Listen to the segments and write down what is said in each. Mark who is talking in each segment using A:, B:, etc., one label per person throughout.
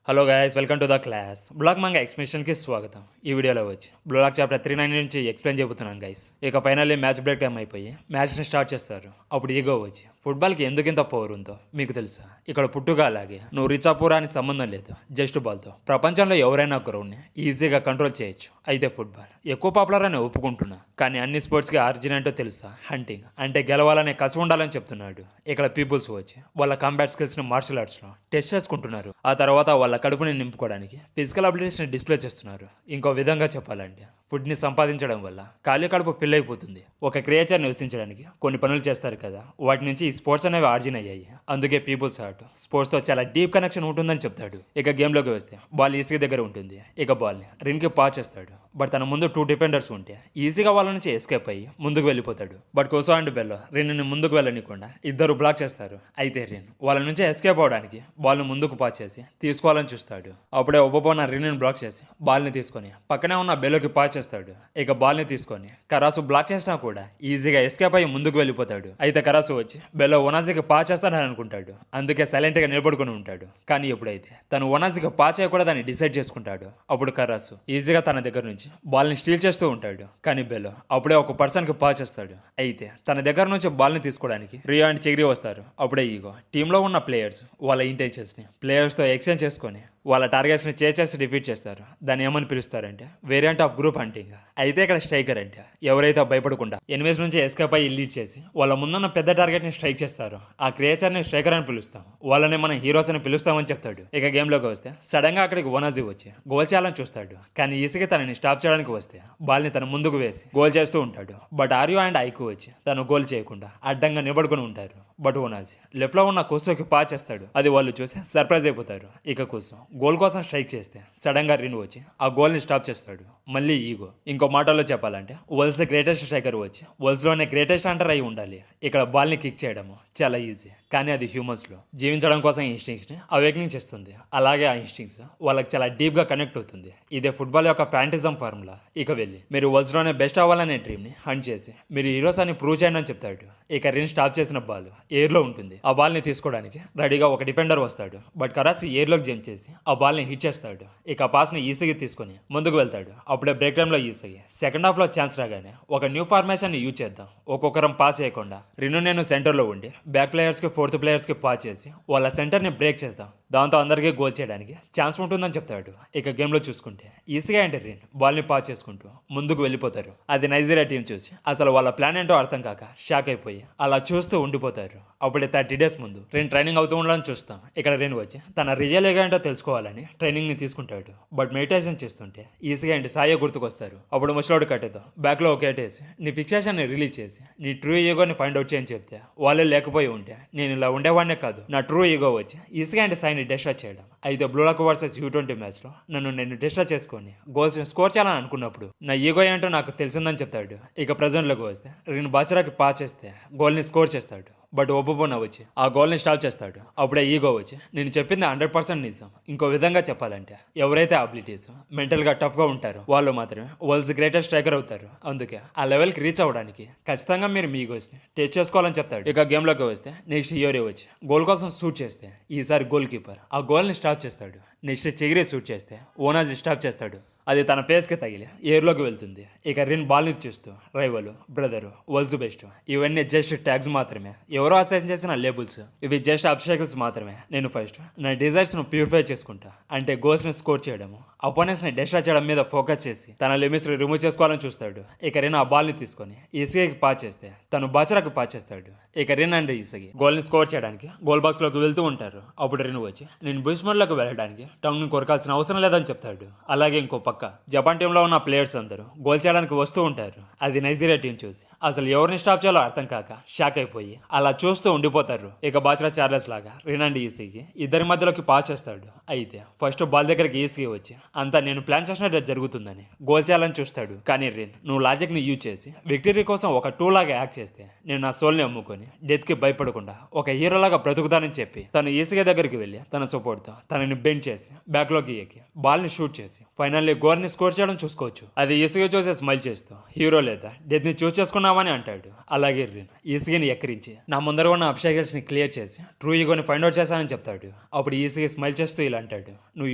A: Hello guys, welcome to the class. Blue Lock manga ఎక్స్ప్లెనేషన్కి స్వాగతం. ఈ వీడియోలో వచ్చి బ్లాక్ చాప్టర్ 39 నుంచి ఎక్స్ప్లెయిన్ చెబుతున్నాను గైస్. ఇక ఫైనల్లీ మ్యాచ్ బ్రేక్ టైం అయిపోయి మ్యాచ్ని స్టార్ట్ చేస్తారు. అప్పుడు ఈగో వచ్చి ఫుట్బాల్కి ఎందుకు ఇంత పవర్ ఉందో మీకు తెలుసా? ఇక్కడ పుట్టుగా అలాగే నువ్వు రిచాపూరా అని సంబంధం లేదు, జస్ట్ బాల్తో ప్రపంచంలో ఎవరైనా ఒక గ్రౌండ్ని ఈజీగా కంట్రోల్ చేయొచ్చు. అయితే ఫుట్బాల్ ఎక్కువ పాపులర్ అని ఒప్పుకుంటున్నా, కానీ అన్ని స్పోర్ట్స్కి ఆరిజిన్ ఏంటో తెలుసా? హంటింగ్ అంటే గెలవాలనే కసి ఉండాలని చెప్తున్నాడు. ఇక్కడ పీపుల్స్ వచ్చి వాళ్ళ కాంబాట్ స్కిల్స్ని మార్షల్ ఆర్ట్స్లో టెస్ట్ చేసుకుంటున్నారు. ఆ తర్వాత వాళ్ళ కడుపుని నింపుకోవడానికి ఫిజికల్ అబిలిటీస్ని డిస్ప్లే చేస్తున్నారు. ఇంకో విధంగా చెప్పాలంటే ఫుడ్ని సంపాదించడం వల్ల ఖాళీ కడుపు ఫిల్ అయిపోతుంది. ఒక క్రియేచర్ నివసించడానికి కొన్ని పనులు చేస్తారు కదా, వాటి నుంచి ఈ స్పోర్ట్స్ అనేవి ఆర్జిన్ అయ్యాయి. అందుకే పీపుల్స్ ఆర్ట్ స్పోర్ట్స్తో చాలా డీప్ కనెక్షన్ ఉంటుందని చెప్తాడు. ఇక గేమ్లోకి వస్తే బాల్ ఈసీ దగ్గర ఉంటుంది. ఇక బాల్ని రిన్కి పాస్ చేస్తాడు. బట్ తన ముందు 2 డిఫెండర్స్ ఉంటే ఈజీగా వాళ్ళ నుంచి ఎస్కేప్ అయ్యి ముందుకు వెళ్ళిపోతాడు. బట్ కోసో అండ్ బెల్లో రిన్ని ముందుకు వెళ్ళనికుండా ఇద్దరు బ్లాక్ చేస్తారు. అయితే రిన్ వాళ్ళ నుంచి ఎస్కేప్ అవడానికి బాల్ను ముందుకు పాస్ చేసి తీసుకోవాలని చూస్తాడు. అప్పుడే ఒబ్బోన రిన్ని బ్లాక్ చేసి బాల్ని తీసుకొని పక్కనే ఉన్న బెల్లోకి పాస్ చేస్తాడు. ఇక బాల్ని తీసుకొని కరాసు బ్లాక్ చేసినా కూడా ఈజీగా ఎస్కేప్ అయ్యి ముందుకు వెళ్ళిపోతాడు. అయితే కరాసు వచ్చి బెల్లో ఒనాజీకి పాస్ చేస్తాడని అనుకుంటాడు. అందుకే సైలెంట్గా నిలబడుకుని ఉంటాడు. కానీ ఎప్పుడైతే తను ఒనాజీకి పాస్ చేయకూడదని డిసైడ్ చేసుకుంటాడు, అప్పుడు కరాసు ఈజీగా తన దగ్గర నుంచి బాల్ని స్టీల్ చేస్తూ ఉంటాడు. కానీ బెల్లో అప్పుడే ఒక పర్సన్కి పాస్ చేస్తాడు. అయితే తన దగ్గర నుంచి బాల్ని తీసుకోవడానికి రియో అండ్ చెగిరి వస్తారు. అప్పుడే ఈగో టీంలో ఉన్న ప్లేయర్స్ వాళ్ళ ఇంటెన్షన్స్ని ప్లేయర్స్తో ఎక్స్చేంజ్ చేసుకొని వాళ్ళ టార్గెట్స్ని చేసి డిఫీట్ చేస్తారు. దాన్ని ఏమని పిలుస్తారంటే వేరియంట్ ఆఫ్ గ్రూప్ హంటింగ్. అయితే ఇక్కడ స్ట్రైకర్ అంటే ఎవరైతే భయపడకుండా ఎనిమిస్ నుంచి ఎస్కేప్ అయ్యి లీడ్ చేసి వాళ్ళ ముందున్న పెద్ద టార్గెట్ని స్ట్రైక్ చేస్తారో ఆ క్రియేచర్ని స్ట్రైకర్ అని పిలుస్తాం. వాళ్ళని మనం హీరోస్ అని పిలుస్తామని చెప్తాడు. ఇక గేమ్లోకి వస్తే సడన్గా అక్కడికి ఓనాజీ వచ్చి గోల్ చేయాలని చూస్తాడు. కానీ ఈసీగా తనని స్టాప్ చేయడానికి వస్తే బాల్ని తన ముందుకు వేసి గోల్ చేస్తూ ఉంటాడు. బట్ ఆర్యో అండ్ ఐకు వచ్చి తను గోల్ చేయకుండా అడ్డంగా నిలబడుకుని ఉంటారు. బట్ ఓనాజీ లెఫ్ట్లో ఉన్న కుసోకి పాస్ చేస్తాడు. అది వాళ్ళు చూసి సర్ప్రైజ్ అయిపోతారు. ఇక కుసో గోల్ కోసం స్ట్రైక్ చేస్తే సడన్ గా రిన్ వచ్చి ఆ గోల్ ని స్టాప్ చేస్తాడు. మళ్ళీ ఈగో. ఇంకో మాటల్లో చెప్పాలంటే వరల్డ్స్ గ్రేటెస్ట్ స్ట్రైకర్ వచ్చి వరల్డ్స్ లోనే గ్రేటెస్ట్ అంటర్ అయి ఉండాలి. ఇక్కడ బాల్ ని కిక్ చేయడము చాలా ఈజీ, కానీ అది హ్యూమన్స్ లో జీవించడం కోసం ఇన్స్టింక్ట్స్ ని అవేక్నింగ్ చేస్తుంది. అలాగే ఆ ఇన్స్టింక్ట్స్ వాళ్ళకి చాలా డీప్ గా కనెక్ట్ అవుతుంది. ఇదే ఫుట్బాల్ యొక్క ఫ్యాంటిజం ఫార్ములా. ఇక వెళ్ళి మీరు వరల్డ్స్ లోనే బెస్ట్ అవ్వాలనే డ్రీమ్ ని హంట్ చేసి మీరు హీరోస్ అని ప్రూవ్ చేయండి అని చెప్తాడు. ఇక రిన్ స్టాప్ చేసిన బాల్ ఎయిర్ లో ఉంటుంది. ఆ బాల్ ని తీసుకోవడానికి రెడీగా ఒక డిఫెండర్ వస్తాడు. బట్ కరాసి ఎయిర్ లోకి జంప్ చేసి ఆ బాల్ ని హిట్ చేస్తాడు. ఇక ఆ పాస్ ని ఈసీగా తీసుకొని ముందుకు వెళ్తాడు. అప్పుడే బ్రేక్ టైమ్ లో ఈసీగా సెకండ్ హాఫ్ లో ఛాన్స్ రాగానే ఒక న్యూ ఫార్మేషన్ ని యూజ్ చేద్దాం, ఒక్కొక్కరం పాస్ చేయకుండా రిన్ను నేను సెంటర్ లో ఉండి బ్యాక్ ప్లేయర్స్ కి ఫోర్త్ ప్లేయర్స్ కి పాస్ చేసి వాళ్ళ సెంటర్ ని బ్రేక్ చేద్దాం, దాంతో అందరికీ గోల్ చేయడానికి ఛాన్స్ ఉంటుందని చెప్తాడు. ఇక గేమ్ లో చూసుకుంటే ఈసీగా అంటే రిన్ బాల్ ని పాస్ చేసుకుంటూ ముందుకు వెళ్ళిపోతారు. అది నైజీరియా టీం చూసి అసలు వాళ్ళ ప్లాన్ ఏంటో అర్థం కాక షాక్ అయిపోయి అలా చూస్తూ ఉండిపోతారు. అప్పుడే 30 days ముందు రిన్ ట్రైనింగ్ అవుతూ ఉండాలని చూస్తాం. ఇక్కడ రిన్ వచ్చి తన రియల్ ఏగా ఏంటో తెలుసుకోవాలని ట్రైనింగ్ ని తీసుకుంటాడు. బట్ మెడిటేషన్ చేస్తుంటే ఈసీగా అంటే సాయో గుర్తుకొస్తారు. అప్పుడు ముసలోడు కట్టేతో బ్యాక్ లో ఒకేటేసి నీ ఫిక్సేషన్ ని రిలీజ్ చేసి నీ ట్రూ ఈగోని ఫైండ్ అవుట్ చేయని చెప్తే వాళ్ళే లేకపోయి ఉంటే నేను ఇలా ఉండేవాడినే కాదు. నా ట్రూ ఈగో వచ్చి ఈసీగా అంటే సాయిని డిస్ట్రాక్ట్ చేయడం. అయితే బ్లూలాక్ వర్సెస్ U20 మ్యాచ్ లో నేను డిస్ట్రాక్ట్ చేసుకొని గోల్స్ స్కోర్ చేయాలని అనుకున్నప్పుడు నా ఈగో ఏంటో నాకు తెలిసిందని చెప్తాడు. ఇక ప్రజెంట్ లోకి వస్తే రిన్ బాచరాకి పాస్ చేస్తే గోల్ ని స్కోర్ చేస్తాడు. బట్ ఒబ్బోన వచ్చి ఆ గోల్ని స్టాప్ చేస్తాడు. అప్పుడే ఈగో వచ్చి నేను చెప్పింది 100% నిజం. ఇంకో విధంగా చెప్పాలంటే ఎవరైతే అబిలిటీస్ మెంటల్గా టఫ్గా ఉంటారో వాళ్ళు మాత్రమే వరల్డ్స్ గ్రేటెస్ట్ స్ట్రైకర్ అవుతారు. అందుకే ఆ లెవెల్కి రీచ్ అవ్వడానికి ఖచ్చితంగా మీరు మీ ఈగోస్ని టెస్ట్ చేసుకోవాలని చెప్తాడు. ఇక గేమ్లోకి వస్తే నెక్స్ట్ హియోరీ వచ్చి గోల్ కోసం షూట్ చేస్తే ఈసారి గోల్ కీపర్ ఆ గోల్ని స్టాప్ చేస్తాడు. నెక్స్ట్ చెగిరి షూట్ చేస్తే ఓనాజీ స్టాప్ చేస్తాడు. అది తన ఫేస్కి తగిలి ఎయిర్లోకి వెళ్తుంది. ఇక రిన్ బాల్ని చూస్తూ రైవలు, బ్రదరు, వరల్డ్స్ బెస్ట్ ఇవన్నీ జస్ట్ ట్యాగ్స్ మాత్రమే, ఎవరో అసైన్ చేసిన లేబుల్స్. ఇవి జస్ట్ అబ్స్ట్రాక్షన్స్ మాత్రమే. నేను ఫస్ట్ నా డిజైర్స్ను ప్యూరిఫై చేసుకుంటా, అంటే గోల్స్ని స్కోర్ చేయడము, అపోనెంట్స్ని డిస్ట్రా చేయడం మీద ఫోకస్ చేసి తన లిమిట్స్ని రిమూవ్ చేసుకోవాలని చూస్తాడు. ఇక రిన్ ఆ బాల్ని తీసుకొని ఈసీకి పాస్ చేస్తే తను బాచరాకి పాస్ చేస్తాడు. ఇక రిన్ అండ్ ఈసీ గోల్ని స్కోర్ చేయడానికి గోల్ బాక్స్ లోకి వెళ్తూ ఉంటారు. అప్పుడు రిన్ వచ్చి నేను బుష్ మోడ్లోకి వెళ్ళడానికి టంగ్ ని కొరకాల్సిన అవసరం లేదని చెప్తాడు. అలాగే ఇంకో పక్క జపాన్ టీంలో ఉన్న ప్లేయర్స్ అందరూ గోల్ చేయడానికి వస్తూ ఉంటారు. అది నైజీరియా టీం చూసి అసలు ఎవరిని స్టాప్ చేయాలో అర్థం కాక షాక్ అయిపోయి అలా చూస్తూ ఉండిపోతారు. ఇక బాచరా చార్లెస్ లాగా రిన్ అండ్ ఈసీకి ఇద్దరి మధ్యలోకి పాస్ చేస్తాడు. అయితే ఫస్ట్ బాల్ దగ్గరికి ఈసీ వచ్చి అంతా నేను ప్లాన్ చేసినట్టు జరుగుతుందని గోల్ చేయాలని చూస్తాడు. కానీ రిన్ నువ్వు లాజిక్ ని యూజ్ చేసి విక్టరీ కోసం ఒక టూ లాగా యాక్ట్ చేస్తే నేను నా సోల్ని అమ్ముకొని డెత్ కి భయపడకుండా ఒక హీరోలాగా బ్రతుకుతానని చెప్పి తను ఈసీగా దగ్గరికి వెళ్ళి తన సపోర్ట్ తో తనని బెండ్ చేసి బ్యాక్ లోకి ఎక్కి బాల్ ని షూట్ చేసి ఫైనల్లీ గోల్ ని స్కోర్ చేయడం చూసుకోవచ్చు. అది ఈసీగా చూసే స్మైల్ చేస్తూ హీరో లేదా డెత్ ని చూస్ చేసుకున్నావని అంటాడు. అలాగే రిన్ ఈసీని ఎక్కరించి నా ముందర ఉన్న అబ్స్టాకిల్స్ ని క్లియర్ చేసి ట్రూ ఈగోని ఫైండ్ అవుట్ చేశానని చెప్తాడు. అప్పుడు ఈసీగా స్మైల్ చేస్తూ ఇలా అంటాడు, నువ్వు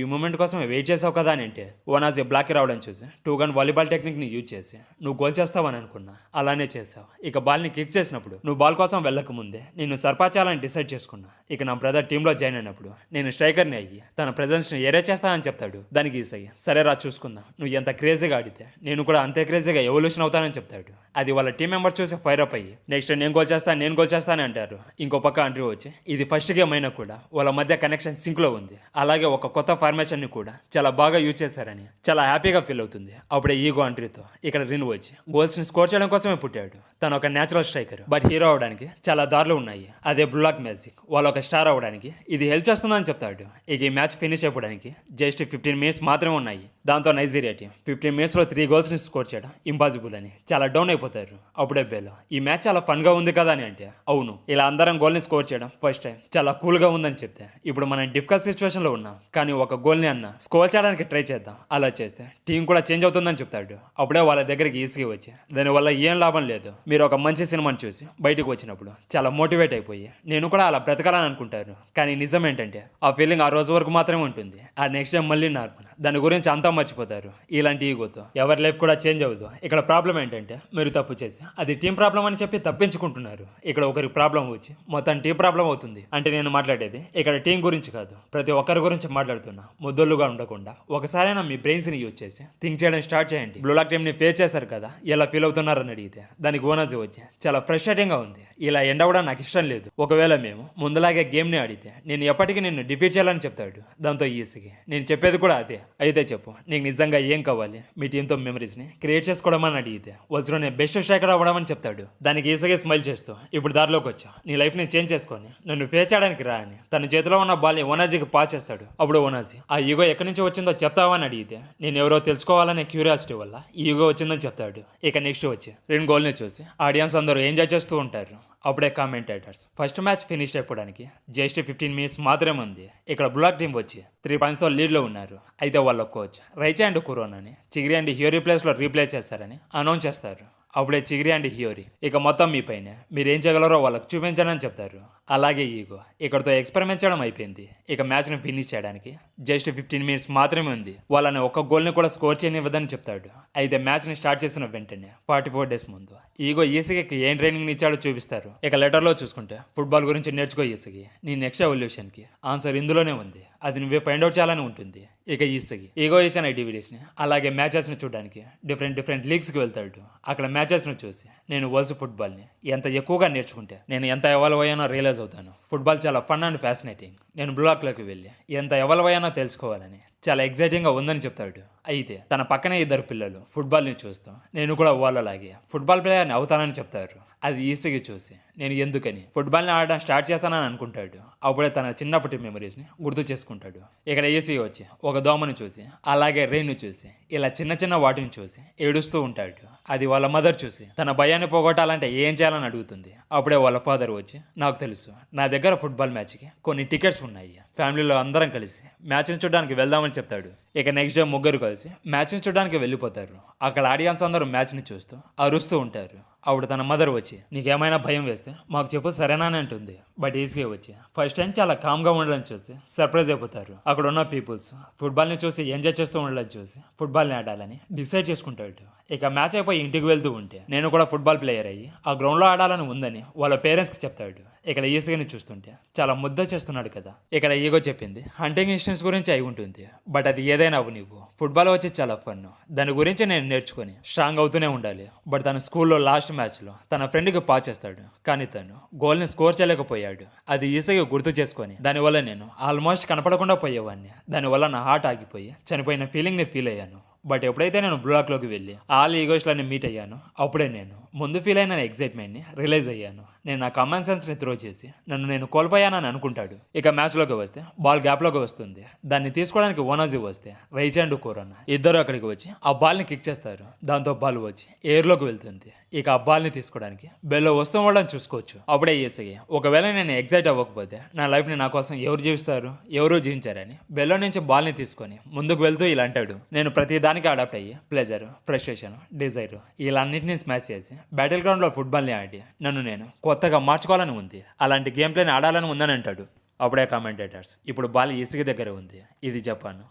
A: ఈ మూమెంట్ కోసం వెయిట్ చేసావు కదా అని అంటే ఓనాజీ బ్లాక్కి రావడం చూసి టూ గన్ వాలీబాల్ టెక్నిక్ని యూజ్ చేసి నువ్వు గోల్ చేస్తావని అనుకున్నా, అలానే చేసావు. ఇక బాల్ని కిక్ చేసినప్పుడు నువ్వు బాల్ కోసం వెళ్ళక ముందే నిన్ను సర్పాచాలని డిసైడ్ చేసుకున్నా. ఇక నా బ్రదర్ టీంలో జాయిన్ అయినప్పుడు నేను స్ట్రైకర్ని అయ్యి తన ప్రెజెన్స్ని ఏరే చేస్తానని చెప్తాడు. దానికి ఈసయ్య సరేరా చూసుకుందాం, నువ్వు ఎంత క్రేజీగా ఆడితే నేను కూడా అంతే క్రేజీగా ఎవల్యూషన్ అవుతానని చెప్తాడు. అది వాళ్ళ టీం మెంబర్స్ చూసి ఫైర్ అప్ అయ్యి నెక్స్ట్ నేను గోల్ చేస్తాను అంటారు. ఇంకో పక్క ఆండ్రూ వచ్చి ఇది ఫస్ట్ గేమ్ అయినా కూడా వాళ్ళ మధ్య కనెక్షన్ సింక్లో ఉంది, అలాగే ఒక కొత్త ఫార్మేషన్ని కూడా చాలా బాగా యూజ్ చేశారని చాలా హ్యాపీగా ఫీల్ అవుతుంది. అప్పుడే ఈగో ఆండ్రూతో ఇక్కడ రిన్ వచ్చి గోల్స్ని స్కోర్ చేయడం కోసమే పుట్టాడు. తను ఒక న్యాచురల్ స్ట్రైకర్, బట్ హీరో అవడానికి చాలా దారులు ఉన్నాయి. అదే బ్లాక్ మ్యాజిక్ వాళ్ళు ఒక స్టార్ అవడానికి ఇది హెల్ప్ చేస్తుందని చెప్తాడు. ఇక ఈ మ్యాచ్ ఫినిష్ అయిపోవడానికి జస్ట్ 15 మినిట్స్ మాత్రమే ఉన్నాయి. దాంతో నైజీరియా టీం 15 మినిట్స్లో 3 గోల్స్ని స్కోర్ చేయడం ఇంపాసిబుల్ అని చాలా డౌన్ అయిపోతారు. అప్పుడే బేలో ఈ మ్యాచ్ చాలా ఫన్గా ఉంది కదా అని అంటే అవును, ఇలా అందరం గోల్ని స్కోర్ చేయడం ఫస్ట్ టైం చాలా కూల్గా ఉందని చెప్తే ఇప్పుడు మనం డిఫికల్ట్ సిచ్యువేషన్లో ఉన్నాం, కానీ ఒక గోల్ని అన్న స్కోర్ చేయడానికి ట్రై చేద్దాం, అలా చేస్తే టీం కూడా చేంజ్ అవుతుందని చెప్తాడు. అప్పుడే వాళ్ళ దగ్గరికి ఈసీగా వచ్చి దానివల్ల ఏం లాభం లేదు, మీరు ఒక మంచి సినిమాని చూసి బయటకు వచ్చినప్పుడు చాలా మోటివేట్ అయిపోయి నేను కూడా అలా బ్రతకాలని అనుకుంటారు. కానీ నిజం ఏంటంటే ఆ ఫీలింగ్ ఆ రోజు వరకు మాత్రమే ఉంటుంది, ఆ నెక్స్ట్ డే మళ్ళీ నార్మల్. దాని గురించి అంతా మర్చిపోతారు. ఇలాంటి ఈగోతో ఎవరి లైఫ్ కూడా చేంజ్ అవ్వదు. ఇక్కడ ప్రాబ్లం ఏంటంటే మీరు తప్పు చేసి అది టీం ప్రాబ్లం అని చెప్పి తప్పించుకుంటున్నారు. ఇక్కడ ఒకరికి ప్రాబ్లం వచ్చి మొత్తం టీం ప్రాబ్లం అవుతుంది. అంటే నేను మాట్లాడేది ఇక్కడ టీం గురించి కాదు, ప్రతి ఒక్కరి గురించి మాట్లాడుతున్నా. ముద్దొల్లుగా ఉండకుండా ఒకసారైనా మీ బ్రెయిన్స్ని యూజ్ చేసి థింక్ చేయడం స్టార్ట్ చేయండి. బ్లూలాక్ టీంని పే చేశారు కదా, ఎలా ఫీల్ అవుతున్నారని అడిగితే దానికి ఓనర్స్ వచ్చి చాలా ఫ్రస్ట్రేటింగ్గా ఉంది, ఇలా ఎండ్ అవ్వడం నాకు ఇష్టం లేదు. ఒకవేళ మేము ముందులాగే గేమ్ని ఆడితే నేను ఎప్పటికీ నిన్ను డిఫీట్ చేయాలని చెప్తాడు. దాంతో ఈసీకి నేను చెప్పేది కూడా అదే. అయితే చెప్పు, నీకు నిజంగా ఏం కావాలి? మీ టీంతో మెమరీస్ని క్రియేట్ చేసుకోవడం అని అడిగితే వజ్రోనే బెస్ట్ స్ట్రైకర్ అవ్వడం అని చెప్తాడు. దానికి ఈసీగా స్మైల్ చేస్తూ ఇప్పుడు దారిలోకి వచ్చా, నీ లైఫ్ని చేంజ్ చేసుకొని నన్ను ఫే చేయడానికి రా అని తన చేతిలో ఉన్న బాల్ని ఓనాజీకి పాస్ చేస్తాడు. అప్పుడు ఓనాజీ ఆ ఈగో ఎక్కడి నుంచి వచ్చిందో చెప్తావా అని అడిగితే నేను ఎవరో తెలుసుకోవాలనే క్యూరియాసిటీ వల్ల ఈ ఈగో వచ్చిందని చెప్తాడు. ఇక నెక్స్ట్ వచ్చి 2 గోల్ని చూసి ఆడియన్స్ అందరూ ఎంజాయ్ చేస్తూ ఉంటారు. అప్పుడే కామెంటేటర్స్ ఫస్ట్ మ్యాచ్ ఫినిష్ అయిపోవడానికి జస్ట్ 15 మినిట్స్ మాత్రమే ఉంది. ఇక్కడ బ్లాక్ టీం వచ్చి 3 పాయింట్స్తో లీడ్లో ఉన్నారు. అయితే వాళ్ళ కోచ్ రైచా అండ్ కురోనాని చిగిరి అండ్ హ్యూరీ ప్లేస్లో రీప్లేస్ చేస్తారని అనౌన్స్ చేస్తారు. అప్పుడే చిగిరి అండ్ హ్యూరీ ఇక మొత్తం మీ పైన మీరేం చేయగలరో వాళ్ళకి చూపించాలని చెప్తారు. అలాగే ఈగో ఇక్కడతో ఎక్స్పెరిమెంట్ చేయడం అయిపోయింది. ఇక మ్యాచ్ని ఫినిష్ చేయడానికి జస్ట్ 15 మినిట్స్ మాత్రమే ఉంది. వాళ్ళని ఒక్క గోల్ని కూడా స్కోర్ చేయనివ్వదని చెప్తాడు. అయితే మ్యాచ్ని స్టార్ట్ చేసిన వెంటనే 44 డేస్ ముందు ఈగో ఈసీకి ఏం ట్రైనింగ్ ఇచ్చాడో చూపిస్తారు. ఇక లెటర్లో చూసుకుంటే ఫుట్బాల్ గురించి నేర్చుకో ఈసీకి, నీ నెక్స్ట్ ఎవల్యూషన్కి ఆన్సర్ ఇందులోనే ఉంది, అది నువ్వే ఫైండ్ అవుట్ చేయాలని ఉంటుంది. ఇక ఈసీకి ఈగో ఇచ్చిన డివిడీస్ని అలాగే మ్యాచెస్ని చూడడానికి డిఫరెంట్ లీగ్స్కి వెళ్తాడు. అక్కడ మ్యాచెస్ను చూసి నేను వరల్డ్ ఫుట్బాల్ని ఎంత ఎక్కువగా నేర్చుకుంటే నేను ఎంత ఎవాల్వ్ అయ్యానో రియలైజ్ అవుతాను. ఫుట్బాల్ చాలా ఫన్ అండ్ ఫ్యాసినేటింగ్. నేను బ్లాక్లోకి వెళ్ళి ఎంత ఎవాల్వ్ అయ్యానో తెలుసుకోవాలని చాలా ఎగ్జైటింగ్గా ఉందని చెప్తాడు. అయితే తన పక్కనే 2 పిల్లలు ఫుట్బాల్ని చూస్తూ నేను కూడా వాళ్ళలాగే ఫుట్బాల్ ప్లేయర్ని అవుతానని చెప్తారు. అది ఈసీగా చూసి నేను ఎందుకని ఫుట్బాల్ని ఆడడం స్టార్ట్ చేస్తానని అనుకుంటాడు. అప్పుడే తన చిన్నప్పటి మెమరీస్ని గుర్తు చేసుకుంటాడు. ఇక్కడ ఈసీ వచ్చి ఒక దోమని చూసి అలాగే రెయిన్ను చూసి ఇలా చిన్న వాటిని చూసి ఏడుస్తూ ఉంటాడు. అది వాళ్ళ మదర్ చూసి తన భయాన్ని పోగొట్టాలంటే ఏం చేయాలని అడుగుతుంది. అప్పుడే వాళ్ళ ఫాదర్ వచ్చి నాకు తెలుసు, నా దగ్గర ఫుట్బాల్ మ్యాచ్కి కొన్ని టికెట్స్ ఉన్నాయి, ఫ్యామిలీలో అందరం కలిసి మ్యాచ్ని చూడడానికి వెళ్దామని చెప్తాడు. ఇక నెక్స్ట్ డే ముగ్గురు కలిసి మ్యాచ్ని చూడడానికి వెళ్ళిపోతారు. అక్కడ ఆడియన్స్ అందరూ మ్యాచ్ని చూస్తూ అరుస్తూ ఉంటారు. అప్పుడు తన మదర్ వచ్చి నీకేమైనా భయం వేస్తే మాకు చెప్పు సరేనా అని అంటుంది. బట్ ఈసీగా వచ్చి ఫస్ట్ టైం చాలా కామ్గా ఉండడం చూసి సర్ప్రైజ్ అయిపోతారు. అక్కడ ఉన్న పీపుల్స్ ఫుట్బాల్ని చూసి ఎంజాయ్ చేస్తూ ఉండడం చూసి ఫుట్బాల్ని ఆడాలని డిసైడ్ చేసుకుంటాడు. ఇక మ్యాచ్ అయిపోయి ఇంటికి వెళ్తూ ఉంటే నేను కూడా ఫుట్బాల్ ప్లేయర్ అయ్యి ఆ గ్రౌండ్లో ఆడాలని ఉందని వాళ్ళ పేరెంట్స్కి చెప్తాడు. ఇక్కడ ఈసీని చూస్తుంటే చాలా ముద్ద చేస్తున్నాడు కదా. ఇక్కడ ఈగో చెప్పింది హంటింగ్ ఇన్స్టింక్ట్స్ గురించి అయి ఉంటుంది, బట్ అది ఏదైనా అవ్వు, నీవు ఫుట్బాల్ వచ్చి చాలా ఫన్, దాని గురించి నేను నేర్చుకొని స్ట్రాంగ్ అవుతూనే ఉండాలి. బట్ తన స్కూల్లో లాస్ట్ మ్యాచ్లో తన ఫ్రెండ్కి పాస్ చేస్తాడు, కానీ తను గోల్ని స్కోర్ చేయలేకపోయాడు. అది ఈసీగా గుర్తు చేసుకొని దానివల్ల నేను ఆల్మోస్ట్ కనపడకుండా పోయేవాడిని, దానివల్ల నా హార్ట్ ఆగిపోయి చనిపోయిన ఫీలింగ్ని ఫీల్ అయ్యాను. బట్ ఎప్పుడైతే నేను బ్లాక్లోకి వెళ్ళి ఆల్ ఈగోస్లని మీట్ అయ్యాను, అప్పుడే నేను ముందు ఫీల్ అయిన ఎగ్జైట్మెంట్ని రిలైజ్ అయ్యాను. నేను నా కామన్ సెన్స్ని త్రో చేసి నన్ను నేను కోల్పోయానని అనుకుంటాడు. ఇక మ్యాచ్లోకి వస్తే బాల్ గ్యాప్లోకి వస్తుంది. దాన్ని తీసుకోవడానికి ఓనాజీ వస్తే రైచ్ అండ్ కోరోనా ఇద్దరు అక్కడికి వచ్చి ఆ బాల్ని కిక్ చేస్తారు. దాంతో బాల్ వచ్చి ఎయిర్లోకి వెళ్తుంది. ఇక ఆ బాల్ని తీసుకోవడానికి బెల్లో వస్తూ ఉండడం చూసుకోవచ్చు. అప్పుడే ఈసీ ఒకవేళ నేను ఎగ్జైట్ అవ్వకపోతే నా లైఫ్ని నా కోసం ఎవరు జీవిస్తారు, ఎవరు జీవించారని బెల్లో నుంచి బాల్ని తీసుకొని ముందుకు వెళ్తూ ఇలా అంటాడు. నేను ప్రతి దానికి అడాప్ట్ అయ్యి ప్లెజర్, ఫ్రస్ట్రేషన్, డిజైర్ ఇలాన్నింటినీ స్మాష్ చేసి బ్యాటిల్ గ్రౌండ్లో ఫుట్బాల్ని ఆడి నన్ను నేను కొత్తగా మార్చుకోవాలని ఉంది, అలాంటి గేమ్ ప్లేని ఆడాలని ఉందని అంటాడు. అప్పుడే కామెంటేటర్స్ ఇప్పుడు బాల్ ఈసీగా దగ్గర ఉంది, ఇది జపాన్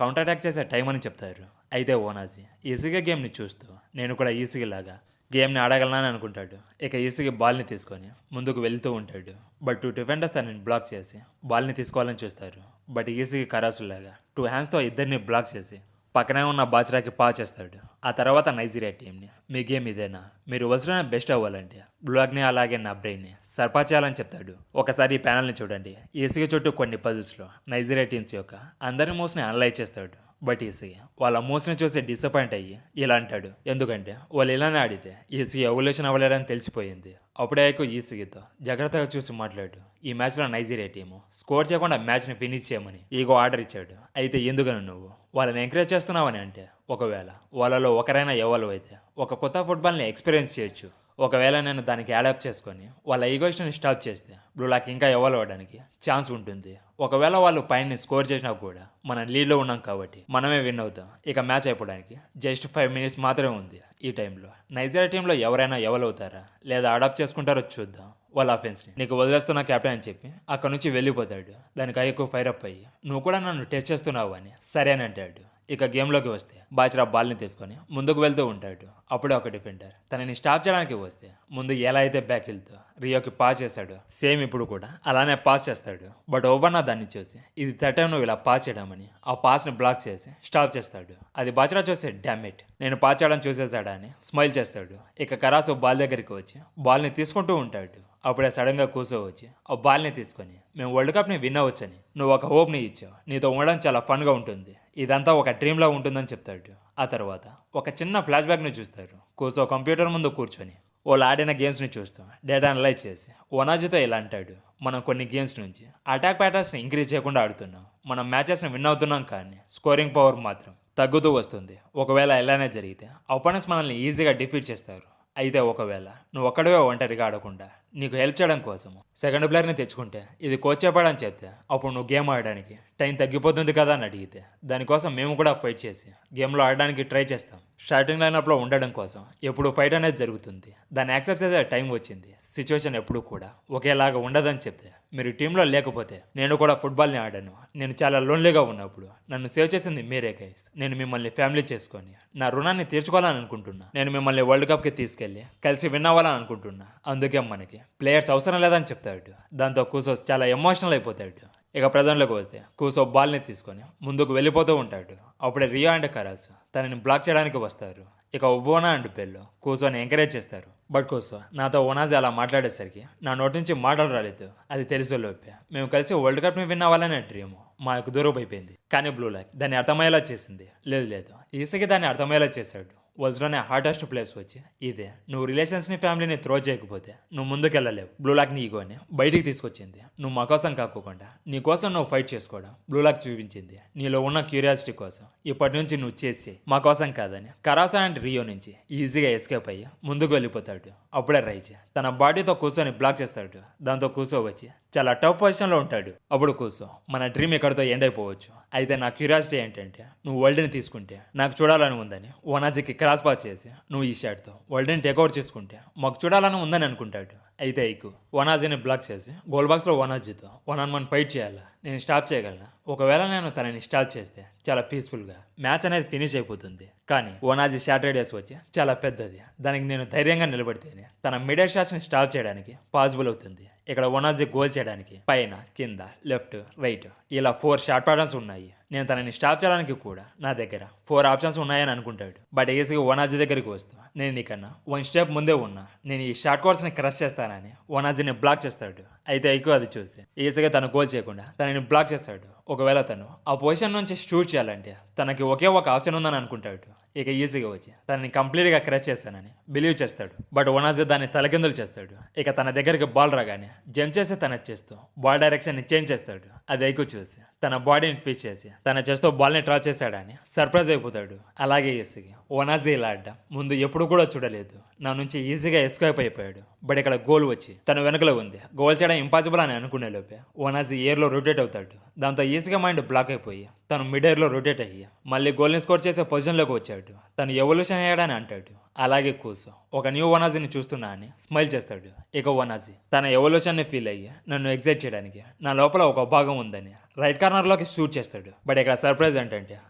A: కౌంటర్ అటాక్ చేసే టైం అని చెప్తారు. అయితే ఓనాజీ ఈసీగా గేమ్ని చూస్తూ నేను కూడా ఈసీగా లాగా గేమ్ని ఆడగలనని అనుకుంటాడు. ఇక ఈసీగా బాల్ని తీసుకొని ముందుకు వెళ్తూ ఉంటాడు. బట్ 2 డిఫెండర్స్ తనని బ్లాక్ చేసి బాల్ని తీసుకోవాలని చూస్తారు. బట్ ఈసీగా కరాసులాగా 2 హ్యాండ్స్తో ఇద్దరిని బ్లాక్ చేసి పక్కనే ఉన్న బాజ్రాకి పాస్ చేస్తాడు. ఆ తర్వాత నైజీరియా టీంని మీ గేమ్ ఇదేనా, మీరు వజ్రాన్ని బెస్ట్ అవ్వాలంటే బ్లాక్ని అలాగే నా బ్రెయిన్ని సర్పా చేయాలని చెప్తాడు. ఒకసారి ఈ ప్యానల్ని చూడండి. ఈసీగా చుట్టూ కొన్ని పజిల్స్లో నైజీరియా టీమ్స్ యొక్క అందరి మూవ్స్ని అనలైజ్ చేస్తాడు. బట్ ఈసీగా వాళ్ళ మూవ్స్ని చూసి డిసప్పాయింట్ అయ్యి ఇలా అంటాడు, ఎందుకంటే వాళ్ళు ఇలానే ఆడితే ఈసీగా ఎవల్యూషన్ అవ్వలేడని తెలిసిపోయింది. అప్పుడే ఈసీగీతో జాగ్రత్తగా చూసి మాట్లాడు, ఈ మ్యాచ్లో నైజీరియా టీము స్కోర్ చేయకుండా మ్యాచ్ని ఫినిష్ చేయమని ఈగో ఆర్డర్ ఇచ్చాడు. అయితే ఎందుకని నువ్వు వాళ్ళని ఎంకరేజ్ చేస్తున్నావని అంటే, ఒకవేళ వాళ్ళలో ఒకరైనా ఎవాల్వ్ అయితే ఒక కొత్త ఫుట్బాల్ని ఎక్స్పీరియన్స్ చేయొచ్చు. ఒకవేళ నేను దానికి యాడప్ చేసుకొని వాళ్ళ ఈగోయిస్ట్ని స్టాప్ చేస్తే బ్లూలాక్ ఇంకా ఎవాల్వ్ అవ్వడానికి ఛాన్స్ ఉంటుంది. ఒకవేళ వాళ్ళు పైన స్కోర్ చేసినా కూడా మనం లీడ్లో ఉన్నాం కాబట్టి మనమే విన్ అవుతాం. ఇక మ్యాచ్ అయిపోవడానికి జస్ట్ 5 మినిట్స్ మాత్రమే ఉంది. ఈ టైంలో నైజీరియా టీంలో ఎవరైనా ఎవాల్వ్ అవుతారా లేదా అడాప్ట్ చేసుకుంటారో చూద్దాం. వాళ్ళ అఫెన్స్ని నీకు వదిలేస్తున్న కెప్టెన్ అని చెప్పి అక్కడ నుంచి వెళ్ళిపోతాడు. దానికి అయ్యకు ఫైర్ అప్ అయ్యి నువ్వు కూడా నన్ను టెస్ట్ చేస్తున్నావు అని సరే అని అంటాడు. ఇక గేమ్లోకి వస్తే బాజ్రా బాల్ని తీసుకొని ముందుకు వెళ్తూ ఉంటాడు. అప్పుడే ఒక డిఫెండర్ తనని స్టాప్ చేయడానికి వస్తే ముందు ఎలా అయితే బ్యాక్ వెళ్తూ రియోకి పాస్ చేశాడు, సేమ్ ఇప్పుడు కూడా అలానే పాస్ చేస్తాడు. బట్ ఓబన్నా దాన్ని చూసి ఇది థర్డ్ నువ్వు ఇలా పాస్ చేయడమని ఆ పాస్ని బ్లాక్ చేసి స్టాప్ చేస్తాడు. అది బాజ్రా చూసి డామిట్ నేను పాస్ చేయడం చూసేసాడా అని స్మైల్ చేస్తాడు. ఇక కరాసు బాల్ దగ్గరికి వచ్చి బాల్ని తీసుకుంటూ ఉంటాడు. అప్పుడే సడన్గా కూసో వచ్చి ఆ బాల్ని తీసుకొని మేము వరల్డ్ కప్ని విన్ అవ్వచ్చని నువ్వు ఒక హోప్ని ఇచ్చావు, నీతో ఉండడం చాలా ఫన్గా ఉంటుంది, ఇదంతా ఒక డ్రీమ్లా ఉంటుందని చెప్తాడు. ఆ తర్వాత ఒక చిన్న ఫ్లాష్ బ్యాక్ని చూస్తారు. కూసో కంప్యూటర్ ముందు కూర్చొని వాళ్ళు ఆడిన గేమ్స్ని చూస్తూ డేటా అనలైజ్ చేసి ఓనాజీతో ఇలా అంటాడు, మనం కొన్ని గేమ్స్ నుంచి అటాక్ ప్యాటర్న్స్ని ఇంక్రీజ్ చేయకుండా ఆడుతున్నాం, మనం మ్యాచెస్ని విన్ అవుతున్నాం కానీ స్కోరింగ్ పవర్ మాత్రం తగ్గుతూ వస్తుంది. ఒకవేళ ఇలానే జరిగితే అపోనెంట్స్ మనల్ని ఈజీగా డిఫీట్ చేస్తారు. అయితే ఒకవేళ నువ్వు ఒక్కడవే ఒంటరిగా ఆడకుండా నీకు హెల్ప్ చేయడం కోసం సెకండ్ ప్లేయర్ని తెచ్చుకుంటే ఇది కోచ్ చెప్పాడని చెప్తే అప్పుడు నువ్వు గేమ్ ఆడడానికి టైం తగ్గిపోతుంది కదా అని అడిగితే దానికోసం మేము కూడా ఫైట్ చేసి గేమ్లో ఆడడానికి ట్రై చేస్తాం. స్టార్టింగ్ లైనప్లో ఉండడం కోసం ఎప్పుడు ఫైట్ అనేది జరుగుతుంది, దాన్ని యాక్సెప్ట్ చేసే టైం వచ్చింది. సిచ్యువేషన్ ఎప్పుడు కూడా ఒకేలాగా ఉండదని చెప్తే మీరు టీంలో లేకపోతే నేను కూడా ఫుట్బాల్ని ఆడాను, నేను చాలా లోన్లీగా ఉన్నప్పుడు నన్ను సేవ్ చేసింది మీరే గైస్, నేను మిమ్మల్ని ఫ్యామిలీ చేసుకొని నా రుణాన్ని తీర్చుకోవాలని అనుకుంటున్నా, నేను మిమ్మల్ని వరల్డ్ కప్కి తీసుకెళ్ళి కలిసి విన్ అవ్వాలని అనుకుంటున్నా, అందుకే మనకి ప్లేయర్స్ అవసరం లేదని చెప్తాడు. దాంతో కూసో చాలా ఎమోషనల్ అయిపోతాడు. ఇక ప్రజెంట్లోకి వస్తే కూసో బాల్ని తీసుకొని ముందుకు వెళ్ళిపోతూ ఉంటాడు. అప్పుడే రియో అండ్ కరాస్ తనని బ్లాక్ చేయడానికి వస్తారు. ఇక ఒబోనా అండ్ పెల్లో కూసోని ఎంకరేజ్ చేస్తారు. బట్ కూసో నాతో ఓనాజీ అలా మాట్లాడేసరికి నా నోటి నుంచి మాటలు రాలేదు. అది తెలిసే లోపే మేము కలిసి వరల్డ్ కప్ని విన్ అవ్వాలనే డ్రీమ్ మాకు దూరం అయిపోయింది. కానీ బ్లూలాక్ దాన్ని అర్థమయ్యేలా చేసింది. లేదు ఈసీకి దాన్ని అర్థమయ్యేలా చేశాడు. వజ్లోనే హార్డెస్ట్ ప్లేస్ వచ్చి ఇదే, నువ్వు రిలేషన్స్ని ఫ్యామిలీని త్రో చేయకపోతే నువ్వు ముందుకెళ్ళలేవు. బ్లూలాక్ నీ ఈగోని బయటికి తీసుకొచ్చింది. నువ్వు మా కోసం కాకోకుండా నీ కోసం నువ్వు ఫైట్ చేసుకోవడం బ్లూలాక్ చూపించింది. నీలో ఉన్న క్యూరియాసిటీ కోసం ఇప్పటి నుంచి నువ్వు చేసి మా కోసం కాదని కరాసా అండ్ రియో నుంచి ఈజీగా ఎస్కేప్ అయ్యి ముందుకు వెళ్ళిపోతాడు. అప్పుడే రైజ్ తన బాడీతో కూర్చొని బ్లాక్ చేస్తాడు. దాంతో కూసో వచ్చి చాలా టఫ్ పొజిషన్లో ఉంటాడు. అప్పుడు కూసో మన డ్రీమ్ ఎక్కడితో ఎండ్ అయిపోవచ్చు, అయితే నా క్యూరియాసిటీ ఏంటంటే నువ్వు వరల్డ్ని తీసుకుంటే నాకు చూడాలని ఉందని ఓనాజీకి క్రాస్ పాస్ చేసి నువ్వు ఈ షాట్తో వరల్డ్ని టేక్అవుట్ చేసుకుంటే మాకు చూడాలని ఉందని అనుకుంటాడు. అయితే ఇకు ఓనాజీని బ్లాక్ చేసి గోల్ బాక్స్లో ఓనాజీతో 1-on-1 ఫైట్ చేయాలా, నేను స్టాప్ చేయగలనా, ఒకవేళ నేను తనని స్టాప్ చేస్తే చాలా పీస్ఫుల్గా మ్యాచ్ అనేది ఫినిష్ అయిపోతుంది. కానీ ఓనాజీ షాట్ రేడియస్ వచ్చి చాలా పెద్దది, దానికి నేను ధైర్యంగా నిలబడితేనే తన మిడిల్ షాట్స్ని స్టాప్ చేయడానికి పాసిబుల్ అవుతుంది. ఇక్కడ ఓనాజీ గోల్ చేయడానికి పైన కింద లెఫ్ట్ రైట్ ఇలా 4 షార్ట్ ప్యాటర్న్స్ ఉన్నాయి. నేను తనని స్టాప్ చేయడానికి కూడా నా దగ్గర 4 ఆప్షన్స్ ఉన్నాయని అనుకుంటాడు. బట్ ఈజీగా ఓనాజీ దగ్గరికి వస్తూ నేను నీకన్నా 1 స్టెప్ ముందే ఉన్నా, నేను ఈ షార్ట్ కోర్స్ని క్రష్ చేస్తానని ఓనాజీని బ్లాక్ చేస్తాడు. అయితే ఎక్కువ అది చూసి ఈజీగా తను గోల్ చేయకుండా తనని బ్లాక్ చేస్తాడు. ఒకవేళ తను ఆ పొజిషన్ నుంచి షూట్ చేయాలంటే తనకి ఒకే ఒక ఆప్షన్ ఉందని అనుకుంటాడు. ఇక ఈజీగా వచ్చి తనని కంప్లీట్గా క్రష్ చేస్తానని బిలీవ్ చేస్తాడు. బట్ ఓనాజీ దాన్ని తలకిందులు చేస్తాడు. ఇక తన దగ్గరికి బాల్ రాగానే జంప్ చేసి తన చేస్తూ బాల్ డైరెక్షన్ని చేంజ్ చేస్తాడు. అది ఎక్కువ చూసి తన బాడీని ట్విస్ట్ చేసి తన చేస్తూ బాల్ని డ్రా చేశాడని సర్ప్రైజ్ అయిపోతాడు. అలాగే ఈసీగా ఓనాజీ ఇలా ఆడ్డ ముందు ఎప్పుడు కూడా చూడలేదు, నా నుంచి ఈజీగా ఎస్కేప్ అయిపోయాడు. బట్ ఇక్కడ గోల్ వచ్చి తన వెనకలో ఉంది, గోల్ చేయడం ఇంపాసిబుల్ అని అనుకునే లోపే ఓనాజీ ఎయిర్లో రొటేట్ అవుతాడు. దాంతో ఈజీగా మైండ్ బ్లాక్ అయిపోయి తను మిడ్ ఎయిర్లో రొటేట్ అయ్యి మళ్ళీ గోల్ని స్కోర్ చేసే పొజిషన్లోకి వచ్చాడు. తను ఎవల్యూషన్ అయ్యాడని అంటాడు. అలాగే కూసో ఒక న్యూ ఓనాజీని చూస్తున్నా అని స్మైల్ చేస్తాడు. ఇక ఓనాజీ తన ఎవల్యూషన్ని ఫీల్ అయ్యి నన్ను ఎగ్జైట్ చేయడానికి నా లోపల ఒక భాగం ఉందని రైట్ కార్నర్లోకి షూట్ చేస్తాడు. బట్ ఇక్కడ సర్ప్రైజ్ ఏంటంటే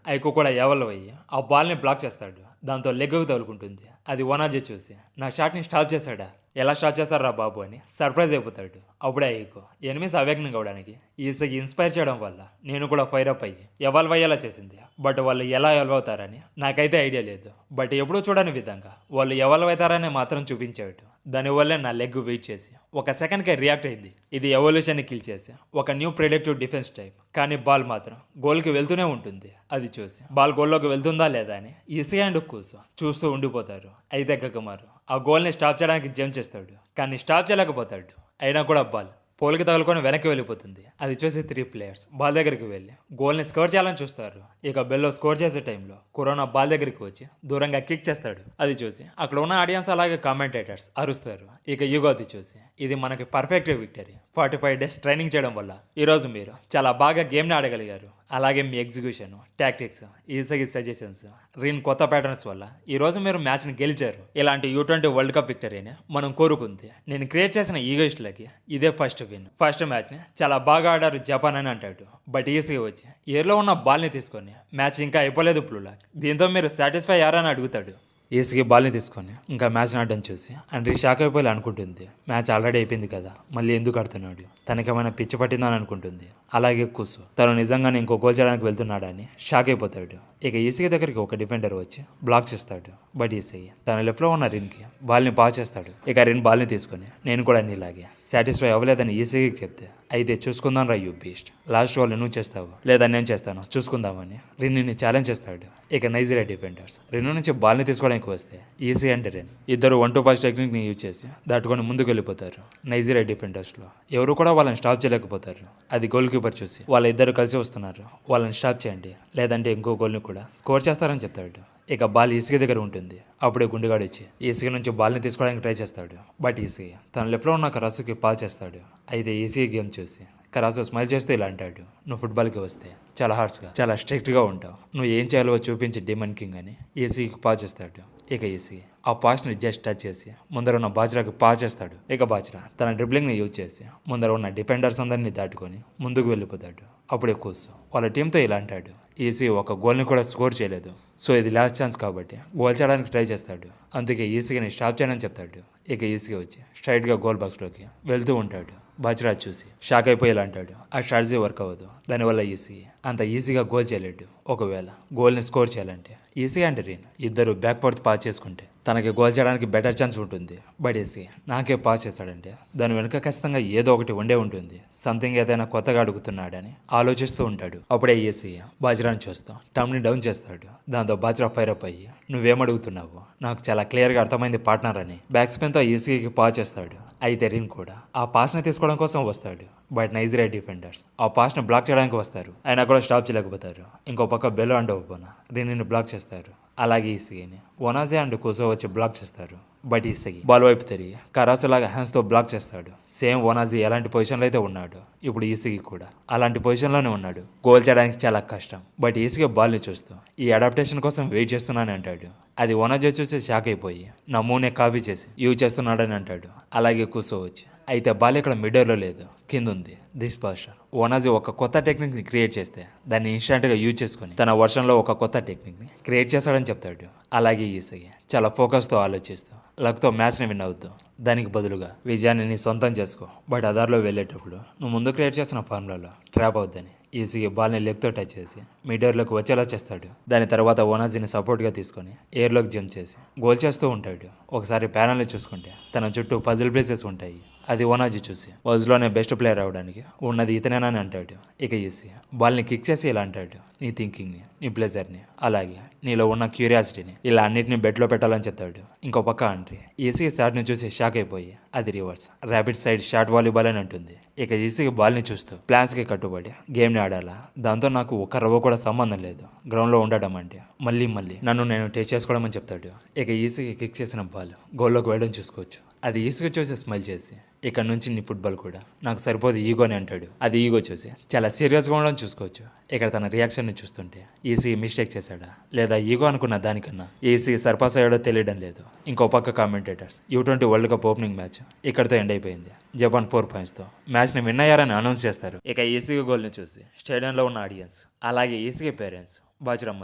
A: ఐకు కూడా ఎవరు అయ్యి ఆ బాల్ని బ్లాక్ చేస్తాడు. దాంతో లెగ్గుకు తగులుకుంటుంది. అది ఓనాజీ చూసి నా షాట్ని స్టాప్ చేశాడా, ఎలా స్టార్ట్ చేశారా బాబు అని సర్ప్రైజ్ అయిపోతాడు. అప్పుడే ఐకో ఎనిమిస్ అవేక్నింగ్ అవడానికి ఈసీకి ఇన్స్పైర్ చేయడం వల్ల నేను కూడా ఫైర్ అప్ అయ్యి ఎవాల్వ్ అయ్యేలా చేసింది. బట్ వాళ్ళు ఎలా ఎవాల్వ్ అవుతారని నాకైతే ఐడియా లేదు. బట్ ఎప్పుడూ చూడని విధంగా వాళ్ళు ఎవాల్వ్ అవుతారని మాత్రం చూపించాడు. దానివల్లే నా లెగ్ వెయిట్ చేసి ఒక సెకండ్కే రియాక్ట్ అయింది. ఇది ఎవల్యూషన్ని కిల్ చేసి ఒక న్యూ ప్రిడిక్టివ్ డిఫెన్స్ టైప్. కానీ బాల్ మాత్రం గోల్కి వెళ్తూనే ఉంటుంది. అది చూసి బాల్ గోల్లోకి వెళ్తుందా లేదా అని ఈసీ అండ్ కూసో చూస్తూ ఉండిపోతారు. అయితే గగమారు ఆ గోల్ని స్టాప్ చేయడానికి జంప్ చేస్తాడు, కానీ స్టాప్ చేయలేకపోతాడు. అయినా కూడా బాల్ పోల్కి తగులుకొని వెనక్కి వెళ్ళిపోతుంది. అది చూసి 3 ప్లేయర్స్ బాల్ దగ్గరికి వెళ్ళి గోల్ని స్కోర్ చేయాలని చూస్తారు. ఇక బెల్లో స్కోర్ చేసే టైంలో కరోనా బాల్ దగ్గరికి వచ్చి దూరంగా కిక్ చేస్తాడు. అది చూసి అక్కడ ఉన్న ఆడియన్స్ అలాగే కామెంటేటర్స్ అరుస్తారు. ఇక యుగో అది చూసి ఇది మనకి పర్ఫెక్ట్ విక్టరీ, 45 డేస్ ట్రైనింగ్ చేయడం వల్ల ఈరోజు మీరు చాలా బాగా గేమ్ని ఆడగలిగారు. అలాగే మీ ఎగ్జిక్యూషన్, టాక్టిక్స్, ఈజీ సజెషన్స్, రీన్ కొత్త ప్యాటర్న్స్ వల్ల ఈరోజు మీరు మ్యాచ్ని గెలిచారు. ఇలాంటి U20 వరల్డ్ కప్ విక్టరీని మనం కోరుకుంది. నేను క్రియేట్ చేసిన ఈగోయిస్టులకి ఇదే ఫస్ట్ విన్. ఫస్ట్ మ్యాచ్ని చాలా బాగా ఆడారు జపాన్ అని అంటాడు. బట్ ఈజీగా వచ్చి ఎయిర్లో ఉన్న బాల్ని తీసుకొని మ్యాచ్ ఇంకా అయిపోలేదు బ్లూలాక్, దీంతో మీరు సాటిస్ఫై అయ్యారని అడుగుతాడు. ఈసీకి బాల్ని తీసుకొని ఇంకా మ్యాచ్ ఆడడం చూసి అండ్రీ షాక్ అయిపోయి అనుకుంటుంది, మ్యాచ్ ఆల్రెడీ అయిపోయింది కదా, మళ్ళీ ఎందుకు ఆడుతున్నాడు, తనకేమైనా పిచ్చి పట్టిందని అనుకుంటుంది. అలాగే కూసు తను నిజంగానే ఇంకో గోల్ చేయడానికి వెళ్తున్నాడని షాక్ అయిపోతాడు. ఇక ఈసీ దగ్గరికి ఒక డిఫెండర్ వచ్చి బ్లాక్ చేస్తాడు. బట్ ఈసీ తన లెఫ్ట్లో ఉన్న రిన్కి బాల్ని పాస్ చేస్తాడు. ఇక రిన్ బాల్ని తీసుకొని నేను కూడా నీలాగే సాటిస్ఫై అవ్వలేదని ఈసీకి చెప్తే అయితే చూసుకుందాం రా యూ బీస్ట్, లాస్ట్ వాళ్ళు నువ్వు చేస్తావు లేదా నేను చేస్తాను చూసుకుందామని రిన్ని ఛాలెంజ్ చేస్తాడు. ఇక నైజీరియా డిఫెండర్స్ రిన్ నుంచి బాల్ని తీసుకోవడానికి వస్తే ఈసీ అండ్ రిన్ ఇద్దరు 1-2 పాస్ టెక్నిక్ని యూజ్ చేసి దాటుకొని ముందుకు వెళ్ళిపోతారు. నైజీరియా డిఫెండర్స్లో ఎవరు కూడా వాళ్ళని స్టాప్ చేయలేకపోతారు. అది గోల్ కీపర్ చూసి వాళ్ళిద్దరు కలిసి వస్తున్నారు, వాళ్ళని స్టాప్ చేయండి లేదంటే ఇంకో గోల్ని కూడా స్కోర్ చేస్తారని చెప్తాడు. ఇక బాల్ ఈసీ దగ్గర ఉంటుంది. అప్పుడే గుండుగాడు వచ్చి ఈసీ నుంచి బాల్ని తీసుకోవడానికి ట్రై చేస్తాడు. బట్ ఈసీ తన లెఫ్ట్లో ఉన్న కరాసుకి పాస్ చేస్తాడు. అయితే ఈసీ గేమ్ చూసి కరాసు స్మైల్ చేస్తూ ఇలా అంటాడు, నువ్వు ఫుట్బాల్కి వస్తే చాలా హార్డ్స్గా చాలా స్ట్రిక్ట్గా ఉంటావు, నువ్వు ఏం చేయాలో చూపించి డిమన్ కింగ్ అని ఈసీకి పాస్ చేస్తాడు. ఇక ఈసీ ఆ పాస్ని జస్ట్ టచ్ చేసి ముందర ఉన్న బాజ్రాకి పాస్ చేస్తాడు. ఇక బాజ్రా తన డ్రిబ్లింగ్ని యూజ్ చేసి ముందర ఉన్న డిఫెండర్స్ అందరినీ దాటుకొని ముందుకు వెళ్ళిపోతాడు. అప్పుడే కూసు వాళ్ళ టీంతో ఇలా అంటాడు, ఈసీ ఒక గోల్ని కూడా స్కోర్ చేయలేదు, సో ఇది లాస్ట్ ఛాన్స్ కాబట్టి గోల్ చేయడానికి ట్రై చేస్తాడు. అందుకే ఈసీని స్టాప్ చేయనని చెప్తాడు. ఇక ఈసీ వచ్చి స్ట్రైట్గా గోల్ బాక్స్లోకి వెళ్తూ ఉంటాడు. బాజ్రా చూసి షాక్ అయిపోయేలా అంటాడు, ఆ స్ట్రాటజీ వర్క్ అవ్వదు, దానివల్ల ఈసీ అంత ఈజీగా గోల్ చేయలేడు. ఒకవేళ గోల్ని స్కోర్ చేయాలంటే ఈసీ అండ్ రీన్ ఇద్దరు బ్యాక్వర్డ్ పాస్ చేసుకుంటే తనకి గోల్ చేయడానికి బెటర్ ఛాన్స్ ఉంటుంది. బట్ ఈసీ నాకే పాస్ చేస్తాడంటే దాని వెనుక ఖచ్చితంగా ఏదో ఒకటి ఉండే ఉంటుంది, సంథింగ్ ఏదైనా కొత్తగా అడుగుతున్నాడని ఆలోచిస్తూ ఉంటాడు. అప్పుడే ఈసీ బాజ్రాని చూస్తాం టమ్ని డౌన్ చేస్తాడు. దాంతో బాజ్రా ఫైర్ అప్ అయ్యి నువ్వేమడుగుతున్నావు, నాకు చాలా క్లియర్గా అర్థమైంది పార్ట్నర్ అని బ్యాక్ స్పిన్తో ఈసీకి పాస్ చేస్తాడు. అయితే రిన్ కూడా ఆ పాస్ని తీసుకోవడం కోసం వస్తాడు. బట్ నైజీరియా డిఫెండర్స్ ఆ పాస్ని బ్లాక్ చేయడానికి వస్తారు, అయినా కూడా స్టాప్ చేయలేకపోతారు. ఇంకో పక్క బెల్లో అండ్ ఓపెన్ రిన్ని బ్లాక్ చేస్తారు. అలాగే ఈసీని ఓనాజే అండ్ కుసో వచ్చి బ్లాక్ చేస్తారు. బట్ ఈసీ బాల్ వైపు తిరిగి కరాసు లాగా హ్యాండ్స్తో బ్లాక్ చేస్తాడు. సేమ్ ఓనాజీ ఎలాంటి పొజిషన్లో అయితే ఉన్నాడు ఇప్పుడు ఈసీకి కూడా అలాంటి పొజిషన్లోనే ఉన్నాడు. గోల్ చేయడానికి చాలా కష్టం. బట్ ఈసీగా బాల్ని చూస్తూ ఈ అడాప్టేషన్ కోసం వెయిట్ చేస్తున్నానని అంటాడు. అది ఓనాజీ చూసి షాక్ అయిపోయి నా మూనే కాపీ చేసి యూజ్ చేస్తున్నాడని అంటాడు. అలాగే కుసో వచ్చి అయితే బాల్ ఇక్కడ మిడర్లో లేదు, కింద ఉంది. దిస్ పాస్టర్ ఓనాజీ ఒక కొత్త టెక్నిక్ని క్రియేట్ చేస్తే దాన్ని ఇన్స్టాంట్గా యూజ్ చేసుకుని తన వర్షన్లో ఒక కొత్త టెక్నిక్ని క్రియేట్ చేస్తాడని చెప్తాడు. అలాగే ఈసీ చాలా ఫోకస్తో ఆలోచిస్తూ లక్తో మ్యాచ్ని విన్ అవుతూ దానికి బదులుగా విజయాన్ని నీ సొంతం చేసుకో, బట్ అదార్లో వెళ్ళేటప్పుడు నువ్వు ముందు క్రియేట్ చేసిన ఫార్ములాలో ట్రాప్ అవుద్దని ఈసీగా బాల్ని లెగ్తో టచ్ చేసి మిడర్లోకి వచ్చేలా చేస్తాడు. దాని తర్వాత ఓనాజీని సపోర్ట్గా తీసుకొని ఎయిర్లోకి జంప్ చేసి గోల్ చేస్తూ ఉంటాడు. ఒకసారి ప్యానల్ని చూసుకుంటే తన చుట్టూ పజిల్ ప్లేసెస్ ఉంటాయి. అది ఓనాజీ చూసి వజ్లోనే బెస్ట్ ప్లేయర్ అవడానికి ఉన్నది ఇతనేనా అని అంటాడు. ఇక ఈసీ బాల్ని కిక్ చేసి ఇలా అంటాడు, నీ థింకింగ్ని, నీ ప్లెజర్ని, అలాగే నీలో ఉన్న క్యూరియాసిటీని ఇలా అన్నిటిని బెట్లో పెట్టాలని చెప్తాడు. ఇంకో పక్క ఆండ్రీ ఈసీ షాట్ని చూసి షాక్ అయిపోయి అది reverse rapid side shot volleyball అని అంటుంది. ఇక ఈసీ బాల్ని చూస్తూ ప్లాన్స్కి కట్టుబడి గేమ్ని ఆడాలా, దాంతో నాకు ఒక్క రవ్వ కూడా సంబంధం లేదు, గ్రౌండ్లో ఉండడం అంటే మళ్ళీ నన్ను నేను టేస్ట్ చేసుకోవడం అని చెప్తాడు. ఇక ఈసీకి కిక్ చేసిన బాల్ గోల్లోకి వెళ్ళడం చూసుకోవచ్చు. అది ఈసీగా చూసి స్మైల్ చేసి ఇక్కడ నుంచి నీ ఫుట్బాల్ కూడా నాకు సరిపోదు ఈగో అని అంటాడు. అది ఈగో చూసి చాలా సీరియస్గా ఉండడం చూసుకోవచ్చు. ఇక్కడ తన రియాక్షన్ని చూస్తుంటే ఈసీ మిస్టేక్ చేశాడా లేదా ఈగో అనుకున్న దానికన్నా ఈసీ సర్పాస్ అయ్యాడో తెలియడం లేదు. ఇంకో పక్క commentators U20 world cup opening match ఇక్కడితో ఎండ్ అయిపోయింది. జపాన్ 4 పాయింట్స్తో మ్యాచ్ని విన్ అయ్యారని అనౌన్స్ చేస్తారు. ఇక ఈసీ గోల్ని చూసి స్టేడియంలో ఉన్న ఆడియన్స్ అలాగే ఈసీ పేరెంట్స్ బాజురామ్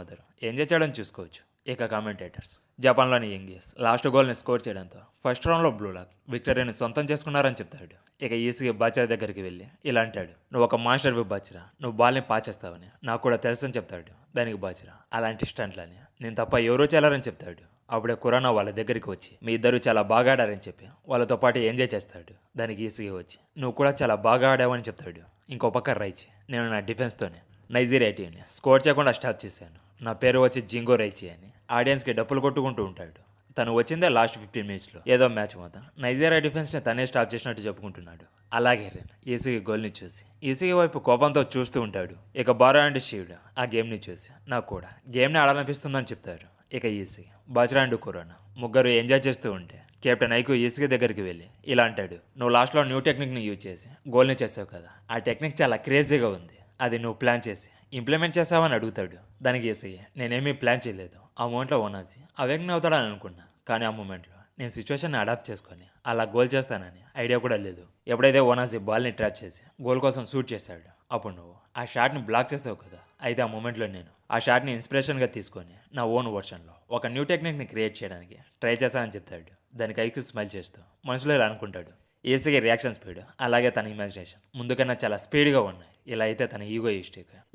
A: మదర్ ఎంజాయ్ చేయడం చూసుకోవచ్చు. ఇక కామెంటేటర్స్ జపాన్లోని యంగియస్ లాస్ట్ గోల్ని స్కోర్ చేయడంతో ఫస్ట్ రౌండ్లో బ్లూ లాక్ విక్టరీని సొంతం చేసుకున్నారని చెప్తాడు. ఇక ఈసీగా బాచరా దగ్గరికి వెళ్ళి ఇలా అంటాడు, నువ్వు ఒక మాస్టర్ వి బాచరా, నువ్వు బాల్ని పాచేస్తావని నాకు కూడా తెలుసని చెప్తాడు. దానికి బాచరా అలాంటి స్టంట్లని నేను తప్ప ఎవరూ చేయాలని చెప్తాడు. అప్పుడే కురానా వాళ్ళ దగ్గరికి వచ్చి మీ ఇద్దరు చాలా బాగా ఆడారని చెప్పి వాళ్ళతో పాటు ఎంజాయ్ చేస్తాడు. దానికి ఈసీగా వచ్చి నువ్వు కూడా చాలా బాగా ఆడావని చెప్తాడు. ఇంకో పక్క రైచి నేను నా డిఫెన్స్తోనే నైజీరియా టీంని స్కోర్ చేయకుండా స్టాప్ చేశాను, నా పేరు వచ్చి జింగో రైచి అని ఆడియన్స్కి డప్పులు కొట్టుకుంటూ ఉంటాడు. తను వచ్చిందే లాస్ట్ 15 మినిట్స్లో ఏదో మ్యాచ్ మొత్తం నైజీరియా డిఫెన్స్ని తనే స్టాప్ చేసినట్టు చెప్పుకుంటున్నాడు. అలాగే రెన్ ఈసీకి గోల్ని చూసి ఈసీకి వైపు కోపంతో చూస్తూ ఉంటాడు. ఇక బారా అండ్ షీవ్డ్ ఆ గేమ్ని చూసి నాకు కూడా గేమ్ని ఆడాలనిపిస్తుందని చెప్తారు. ఇక ఈసీ బాజ్రా అండ్ కురానా ముగ్గురు ఎంజాయ్ చేస్తూ ఉంటే కెప్టెన్ ఐకు ఈసీకి దగ్గరికి వెళ్ళి ఇలా అంటాడు, నువ్వు లాస్ట్లో న్యూ టెక్నిక్ని యూజ్ చేసి గోల్ని చేసావు కదా, ఆ టెక్నిక్ చాలా క్రేజీగా ఉంది, అది నువ్వు ప్లాన్ చేసి ఇంప్లిమెంట్ చేసావని అడుగుతాడు. దానికి ఈసీ నేనేమీ ప్లాన్ చేయలేదు, ఆ మూమెంట్లో ఓనాజీ అవేగ్ని అవుతాడని అనుకున్నా, కానీ ఆ మూమెంట్లో నేను సిచ్యువేషన్ని అడాప్ట్ చేసుకొని అలా గోల్ చేస్తానని ఐడియా కూడా లేదు. ఎప్పుడైతే ఓనాజీ బాల్ని ట్రాప్ చేసి గోల్ కోసం షూట్ చేశాడు అప్పుడు నువ్వు ఆ షాట్ని బ్లాక్ చేసావు కదా, అయితే ఆ మూమెంట్లో నేను ఆ షాట్ని ఇన్స్పిరేషన్గా తీసుకొని నా ఓన్ వర్షన్లో ఒక న్యూ టెక్నిక్ని క్రియేట్ చేయడానికి ట్రై చేశానని చెప్తాడు. దానికి ఐక్యూ స్మైల్ చేస్తూ మనసులో ఇలా అనుకుంటాడు. ఈసీగా రియాక్షన్ స్పీడ్ అలాగే తన ఇమాజినేషన్ ముందుకన్నా చాలా స్పీడ్గా ఉన్నాయి. ఇలా అయితే తన ఈగో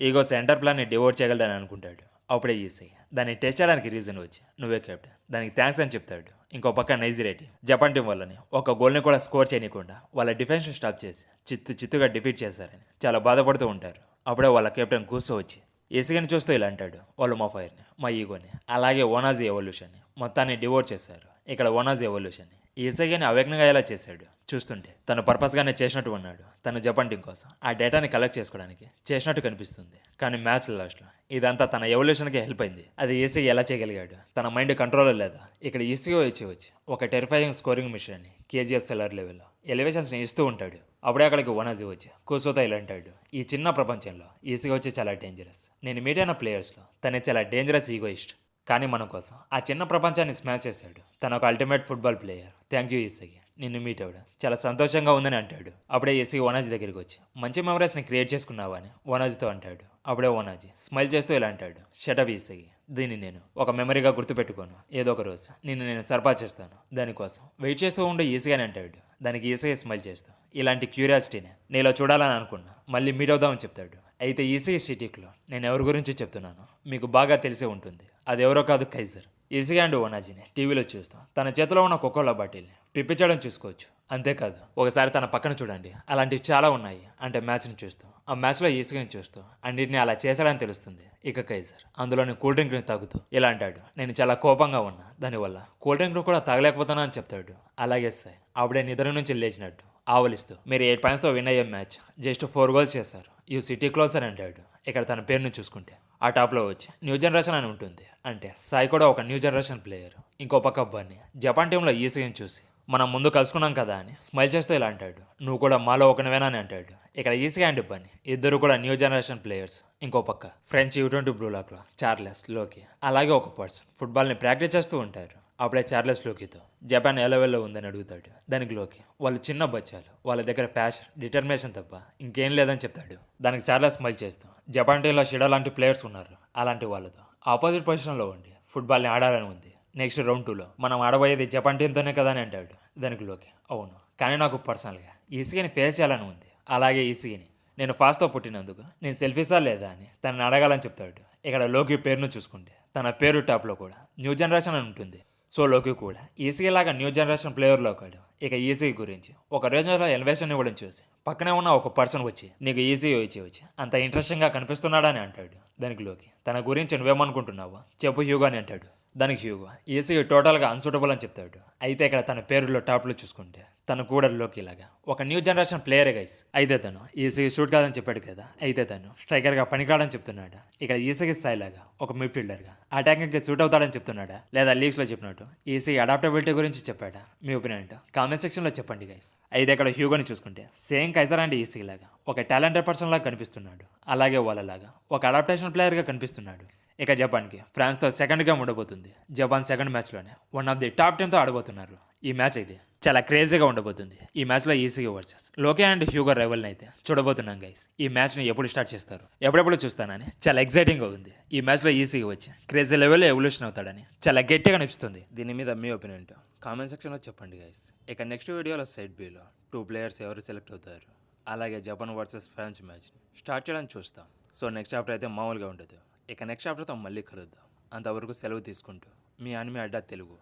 A: ఈగో సెంటర్ ప్లాన్ని డివోట్ చేయగలదని అనుకుంటాడు. అప్పుడే ఈసీ దాన్ని టెస్ట్ చేయడానికి రీజన్ వచ్చి నువ్వే కెప్టెన్, దానికి థ్యాంక్స్ అని చెప్తాడు. ఇంకో పక్క నైజీరియా టీం జపాన్ టీం వల్లని ఒక గోల్ని కూడా స్కోర్ చేయకుండా వాళ్ళ డిఫెన్స్ స్టాప్ చేసి చిత్తుగా డిఫీట్ చేశారని చాలా బాధపడుతూ ఉంటారు. అప్పుడే వాళ్ళ కెప్టెన్ కూర్చో వచ్చి ఈసీని చూస్తూ ఇలా అంటాడు, వాళ్ళు మా ఫైర్ని, మా ఈగోని, అలాగే ఓనాజీ ఎవల్యూషన్ని మొత్తాన్ని డివోట్ చేశారు. ఇక్కడ ఓనాజీ ఎవల్యూషన్ని ఈసీని అవేగ్నంగా ఎలా చేశాడు చూస్తుంటే తను పర్పస్గానే చేసినట్టు ఉన్నాడు. తను జపాన్ టీం కోసం ఆ డేటాని కలెక్ట్ చేసుకోవడానికి చేసినట్టు కనిపిస్తుంది. కానీ మ్యాచ్ లాస్ట్లో ఇదంతా తన ఎవల్యూషన్కి హెల్ప్ అయింది. అది ఈసీ ఎలా చేయగలిగాడు, తన మైండ్ కంట్రోల్ లేదా? ఇక్కడ ఈసీగా వచ్చి ఒక టెరిఫైయింగ్ స్కోరింగ్ మిషన్ని కేజీఎఫ్ సెల్లర్ లెవెల్లో ఎలివేషన్స్ని ఇస్తూ ఉంటాడు. అప్పుడే అక్కడికి ఓనాజీ వచ్చి కూర్చోతో ఇలా అంటాడు, ఈ చిన్న ప్రపంచంలో ఈసీగా వచ్చి చాలా డేంజరస్, నేను మీట్ అయిన ప్లేయర్స్లో తనే చాలా డేంజరస్ ఈగోయిస్ట్, కానీ మన కోసం ఆ చిన్న ప్రపంచాన్ని స్మాష్ చేశాడు. తన ఒక ultimate football player, thank you ఈసీకి, నిన్ను మీట్ అవ్వడం చాలా సంతోషంగా ఉందని అంటాడు. అప్పుడే ఈసీ ఓనాజీ దగ్గరికి వచ్చి మంచి మెమరీస్ని క్రియేట్ చేసుకున్నావా అని ఓనాజీతో అంటాడు. అప్పుడే ఓనాజీ స్మైల్ చేస్తూ ఇలా అంటాడు, షటప్ ఈసీకి, దీన్ని నేను ఒక మెమరీగా గుర్తుపెట్టుకోను, ఏదో ఒక రోజు నిన్ను నేను సర్పాస్ చేస్తాను, దానికోసం వెయిట్ చేస్తూ ఉండే ఈసీ అని అంటాడు. దానికి ఈసీ స్మైల్ చేస్తూ ఇలాంటి క్యూరియాసిటీనే నీలో చూడాలని అనుకున్నా, మళ్ళీ మీట్ అవుదామని చెప్తాడు. అయితే ఈసీ సిటీలో నేను ఎవరి గురించి చెప్తున్నాను మీకు బాగా తెలిసే ఉంటుంది, అది ఎవరో కాదు కైజర్. ఈసీ అండ్ ఓనాజీని టీవీలో చూస్తూ తన చేతిలో ఉన్న కోకోలా బాటిల్ని పిప్పించడం చూసుకోవచ్చు. అంతేకాదు ఒకసారి తన పక్కన చూడండి, అలాంటివి చాలా ఉన్నాయి అంటే మ్యాచ్ని చూస్తూ ఆ మ్యాచ్లో ఈసీని చూస్తూ అన్నింటినీ అలా చేశాడని తెలుస్తుంది. ఇక కైజర్ అందులోని కూల్ డ్రింక్ని తాగుతూ ఇలా అంటాడు, నేను చాలా కోపంగా ఉన్నా, దానివల్ల కూల్ డ్రింక్ కూడా తాగలేకపోతున్నా అని చెప్తాడు. అలాగే సార్ అప్పుడే నిద్ర నుంచి లేచినట్టు ఆవలిస్తూ మీరు 8 పాయింట్స్తో విన్ అయ్యే మ్యాచ్ జస్ట్ 4 గోల్స్ చేశారు, యూ సిటీ క్లోజర్ అంటాడు. ఇక్కడ తన పేరును చూసుకుంటే ఆ టాప్లో వచ్చి న్యూ జనరేషన్ అని ఉంటుంది, అంటే సాయి కూడా ఒక న్యూ జనరేషన్ ప్లేయర్. ఇంకో పక్క బన్నీ జపాన్ టీంలో ఈసీని చూసి మనం ముందు కలుసుకున్నాం కదా అని స్మైల్ చేస్తూ ఇలా అంటాడు, నువ్వు కూడా మాలో ఒకనివేనా అని అంటాడు. ఇక్కడ ఈసీ అండ్ బన్నీ ఇద్దరు కూడా న్యూ జనరేషన్ ప్లేయర్స్. ఇంకో పక్క ఫ్రెంచ్ U20 బ్లూ లాక్లో చార్లెస్, లోకి అలాగే ఒక పర్సన్ ఫుట్బాల్ని ప్రాక్టీస్ చేస్తూ ఉంటారు. అప్పుడే చార్లెస్ లోకితో జపాన్ ఏ లెవెల్లో ఉందని అడుగుతాడు. దానికి లోకి వాళ్ళు చిన్న బచ్చాలు, వాళ్ళ దగ్గర ప్యాషన్ డిటర్మినేషన్ తప్ప ఇంకేం లేదని చెప్తాడు. దానికి చార్లెస్ స్మైల్ చేస్తూ జపాన్ టీంలో షిడో లాంటి ప్లేయర్స్ ఉన్నారు, అలాంటి వాళ్ళతో ఆపోజిట్ పొజిషన్లో ఉండి ఫుట్బాల్ని ఆడాలని ఉంది. నెక్స్ట్ రౌండ్ 2లో మనం ఆడబోయేది జపాన్ టీంతోనే కదా అని అంటాడు. దానికి లోకి అవును, కానీ నాకు పర్సనల్గా ఈసీని ఫేస్ చేయాలని ఉంది, అలాగే ఈసీని నేను ఫాస్ట్తో పుట్టినందుకు నేను సెల్ఫీసా లేదా అని తనని అడగాలని చెప్తాడు. ఇక్కడ లోకి పేరును చూసుకుంటే తన పేరు టాప్లో కూడా న్యూ జనరేషన్ అని ఉంటుంది. సో లోకి కూడా ఈసీ లాగా న్యూ జనరేషన్ ప్లేయర్లో ఒకడు ఇక ఈసీ గురించి ఒక రోజులో ఎలివేషన్ ఇవ్వడం చూసి పక్కనే ఉన్న ఒక పర్సన్ వచ్చి నీకు ఈజీ వచ్చి అంత ఇంట్రెస్టింగ్గా కనిపిస్తున్నాడని అంటాడు. దానికి లోకి తన గురించి నువ్వేమనుకుంటున్నావు చెప్పు హ్యూగో అని అంటాడు. దానికి హ్యూగో ఈసీ టోటల్గా అన్సూటబుల్ అని చెప్తాడు. అయితే ఇక్కడ తన పేరులో టాప్లో చూసుకుంటే తను కూడా లోకి ఇలాగా ఒక న్యూ జనరేషన్ ప్లేయరే గైస్. అయితే తను ఈసీ షూట్ కాదని చెప్పాడు కదా, అయితే తను స్ట్రైకర్గా పనికాడని చెప్తున్నాడా, ఇక్కడ ఈసీకి స్థాయి లాగా ఒక మిడ్ ఫీల్డర్గా అటాకింగ్కి సూట్ అవుతాడని చెప్తున్నాడా, లేదా లీగ్స్లో చెప్పినట్టు ఈసీ అడాప్టబిలిటీ గురించి చెప్పాడా? మీ ఒపీనియన్ ఏంటో కామెంట్ సెక్షన్లో చెప్పండి గైస్. అయితే ఇక్కడ హ్యూగోని చూసుకుంటే సేమ్ కైజర్ అండ్ ఈసీ లాగా ఒక టాలెంటెడ్ పర్సన్ లాగా కనిపిస్తున్నాడు. అలాగే వాళ్ళలాగా ఒక అడాప్టేషన్ ప్లేయర్గా కనిపిస్తున్నాడు. ఇక జపాన్కి ఫ్రాన్స్తో సెకండ్ గేమ్ ఉండబోతుంది. జపాన్ సెకండ్ మ్యాచ్లోనే వన్ ఆఫ్ ది టాప్ టీమ్తో ఆడబోతున్నారు. ఈ మ్యాచ్ అయితే చాలా క్రేజీగా ఉండబోతుంది. ఈ మ్యాచ్లో ఈసీ వర్సెస్ లోకే అండ్ హ్యూగో రైవల్ని అయితే చూడబోతున్నాం గైస్. ఈ మ్యాచ్ని ఎప్పుడు స్టార్ట్ చేస్తారు, ఎప్పుడెప్పుడు చూస్తానని చాలా ఎక్సైటింగ్గా ఉంది. ఈ మ్యాచ్లో ఈసీగా వచ్చి క్రేజీ లెవెల్లో ఎవల్యూషన్ అవుతాడని చాలా గట్టిగా అనిపిస్తుంది. దీని మీద మీ ఒపీనియన్ కామెంట్ సెక్షన్లో చెప్పండి గైస్. ఇక నెక్స్ట్ వీడియోలో సైడ్ బిలో 2 ప్లేయర్స్ ఎవరు సెలెక్ట్ అవుతారు, అలాగే జపాన్ వర్సెస్ ఫ్రాన్స్ మ్యాచ్ని స్టార్ట్ చేయడానికి చూస్తాం. సో నెక్స్ట్ చాప్టర్ అయితే మామూలుగా ఉండదు. ఇక నెక్స్ట్ చాప్టర్తో మళ్ళీ కలుద్దాం. అంతవరకు సెలవు తీసుకుంటూ మీ అనిమే అడ్డా తెలుగు.